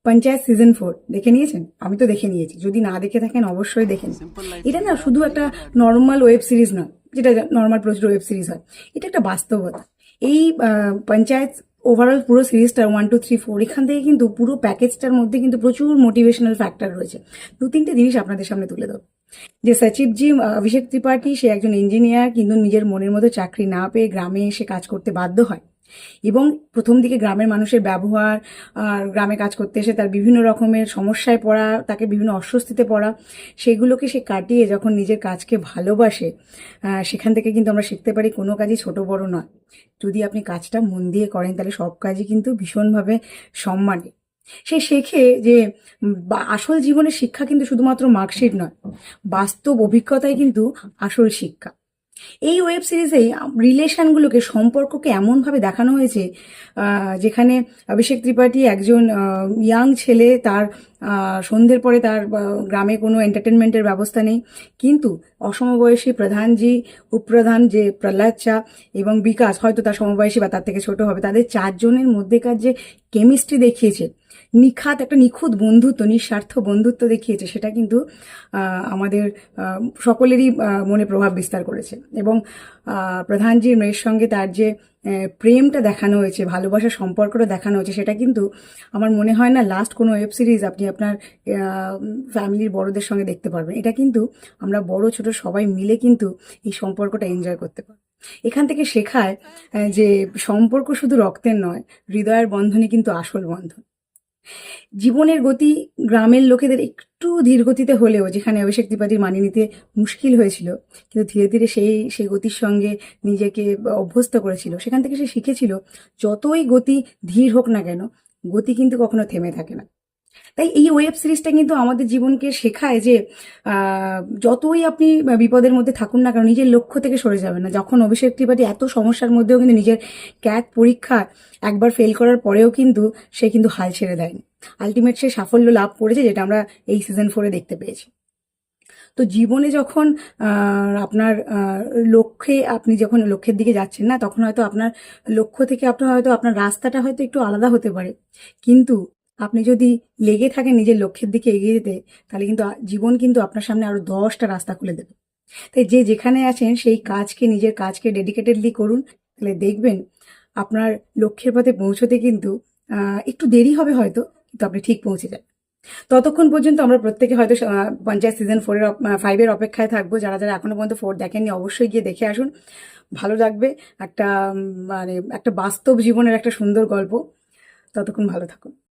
Panchayat season 4 দেখে নিয়েছেন? আমি তো দেখে নিয়েছি, যদি না দেখে থাকেন অবশ্যই দেখেন। এটা না শুধু একটা নর্মাল ওয়েব সিরিজ নয়, যেটা নর্মাল প্রচুর ওয়েব সিরিজ হয়, এটা একটা বাস্তবতা। এই পঞ্চায়েত ওভারঅল পুরো সিরিজটা 1, 2, 3, 4 এখান থেকে কিন্তু পুরো প্যাকেজটার মধ্যে কিন্তু প্রচুর মোটিভেশনাল ফ্যাক্টর রয়েছে। 2-3টে জিনিস আপনাদের সামনে তুলে দেবো। যে সচিবজি অভিষেক ত্রিপাঠী, সে একজন ইঞ্জিনিয়ার, কিন্তু নিজের মনের মতো চাকরি না পেয়ে গ্রামে এসে কাজ করতে বাধ্য হয়। এবং প্রথম দিকে গ্রামের মানুষের ব্যবহার আর গ্রামে কাজ করতে এসে তার বিভিন্ন রকমের সমস্যায় পড়া, তাকে বিভিন্ন অস্বস্তিতে পড়া, সেগুলোকে সে কাটিয়ে যখন নিজের কাজকে ভালোবাসে, সেখান থেকে কিন্তু আমরা শিখতে পারি কোনো কাজই ছোট বড় নয়। যদি আপনি কাজটা মন দিয়ে করেন তাহলে সব কাজই কিন্তু ভীষণভাবে সম্মানের। সে শেখে যে আসল জীবনের শিক্ষা কিন্তু শুধুমাত্র মার্কশিট নয়, বাস্তব অভিজ্ঞতাই কিন্তু আসল শিক্ষা। এই ওয়েব সিরিজে রিলেশনগুলোকে, সম্পর্ককে এমনভাবে দেখানো হয়েছে যেখানে অভিষেক ত্রিপাঠী একজন ইয়াং ছেলে, তার সন্ধ্যের পরে তার গ্রামে কোনো এন্টারটেনমেন্টের ব্যবস্থা নেই, কিন্তু অসমবয়সী প্রধানজি, উপপ্রধান যে প্রহ্লাদ চা এবং বিকাশ, হয়তো তার সমবয়সী বা তার থেকে ছোট হবে, তাদের চারজনের মধ্যেকার যে কেমিস্ট্রি দেখিয়েছে, একটা নিখুঁত বন্ধুত্ব, নিঃস্বার্থ বন্ধুত্ব দেখিয়েছে, সেটা কিন্তু আমাদের সকলেরই মনে প্রভাব বিস্তার করেছে। এবং প্রধানজির মেয়ের সঙ্গে তার যে প্রেমটা দেখানো হয়েছে, ভালোবাসার সম্পর্কটা দেখানো হয়েছে, সেটা কিন্তু আমার মনে হয় না লাস্ট কোনো ওয়েব সিরিজ আপনি আপনার ফ্যামিলির বড়দের সঙ্গে দেখতে পারবেন। এটা কিন্তু আমরা বড় ছোট সবাই মিলে কিন্তু এই সম্পর্কটা এনজয় করতে পারি। এখান থেকে শেখায় যে সম্পর্ক শুধু রক্তের নয়, হৃদয়ের বন্ধনই কিন্তু আসল বন্ধন। জীবনের গতি গ্রামের লোকেদের একটু ধীর গতিতে হলেও, যেখানে অভিষেক ত্রিপাঠীর মানিয়ে নিতে মুশকিল হয়েছিল, কিন্তু ধীরে ধীরে সেই গতির সঙ্গে নিজেকে অভ্যস্ত করেছিল। সেখান থেকে সে শিখেছিল যতই গতি ধীর হোক না কেন, গতি কিন্তু কখনো থেমে থাকে না। তাই এই ওয়েব সিরিজটা কিন্তু আমাদের জীবনকে শেখায় যে যতই আপনি বিপদের মধ্যে থাকুন না কেন, নিজের লক্ষ্য থেকে সরে যাবেন না। যখন অভিষেক ত্রিপাঠী এত সমস্যার মধ্যেও কিন্তু নিজের ক্যাট পরীক্ষা একবার ফেল করার পরেও কিন্তু সে কিন্তু হাল ছেড়ে দেয়নি। আলটিমেট সে সাফল্য লাভ করেছে, যেটা আমরা এই সিজন 4 দেখতে পেয়েছি। তো জীবনে যখন আপনার আপনি যখন লক্ষ্যের দিকে যাচ্ছেন না, তখন হয়তো আপনার লক্ষ্য থেকে আপনার রাস্তাটা হয়তো একটু আলাদা হতে পারে, কিন্তু আপনি যদি লেগে থাকেন নিজের লক্ষ্যের দিকে এগিয়ে যেতে, তাহলে কিন্তু জীবন কিন্তু আপনার সামনে আরো 10টা রাস্তা খুলে দেবে। তাই যে যেখানে আছেন সেই নিজের কাজকে ডেডিকেটেডলি করুন, তাহলে দেখবেন আপনার লক্ষ্যের পথে পৌঁছতে কিন্তু একটু দেরি হবে হয়তো, কিন্তু আপনি ঠিক পৌঁছে যাবেন। ততক্ষণ পর্যন্ত আমরা প্রত্যেকে হয়তো পঞ্চায়েত সিজন 5-এর অপেক্ষায় থাকবো। যারা যারা এখনো পর্যন্ত 4 দেখেননি, অবশ্যই গিয়ে দেখে আসুন, ভালো লাগবে। একটা মানে একটা বাস্তব জীবনের একটা সুন্দর গল্প। ততক্ষণ ভালো থাকুন।